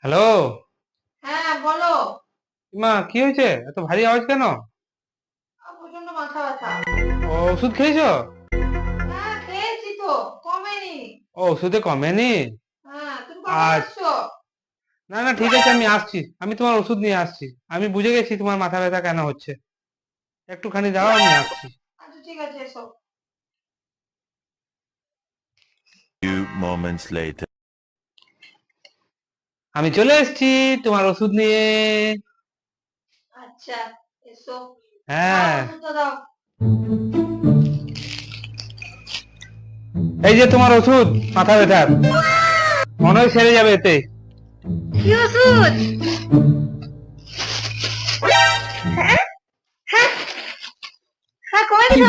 Hello. হ্যাঁ বলো। মা, কি হয়েছে? এত ভারী আওয়াজ কেন? প্রচন্ড মাথা ব্যথা। ওষুধ খেয়েছো? হ্যাঁ খেয়েছি তো, কমেনি। ওষুধে কমেনি? হ্যাঁ তুমি কখন আজ আসছো? না না, ঠিক আছে, আমি আসছি। আমি তোমার ওষুধ নিয়ে আসছি। আমি বুঝে গেছি তোমার মাথা ব্যথা কেন হচ্ছে। একটুখানি দাও, আমি আসছি। আচ্ছা ঠিক আছে, এসো। Few moments later. আমি চলে এসেছি তোমার ওষুধ নিয়ে। আচ্ছা, এসো। দাও হ্যাঁ, ওষুধটা দাও। এই যে তোমার ওষুধ মাথা ব্যথার। মনে হয় সেরে যাবে এতে। কি ওষুধ? হ্যাঁ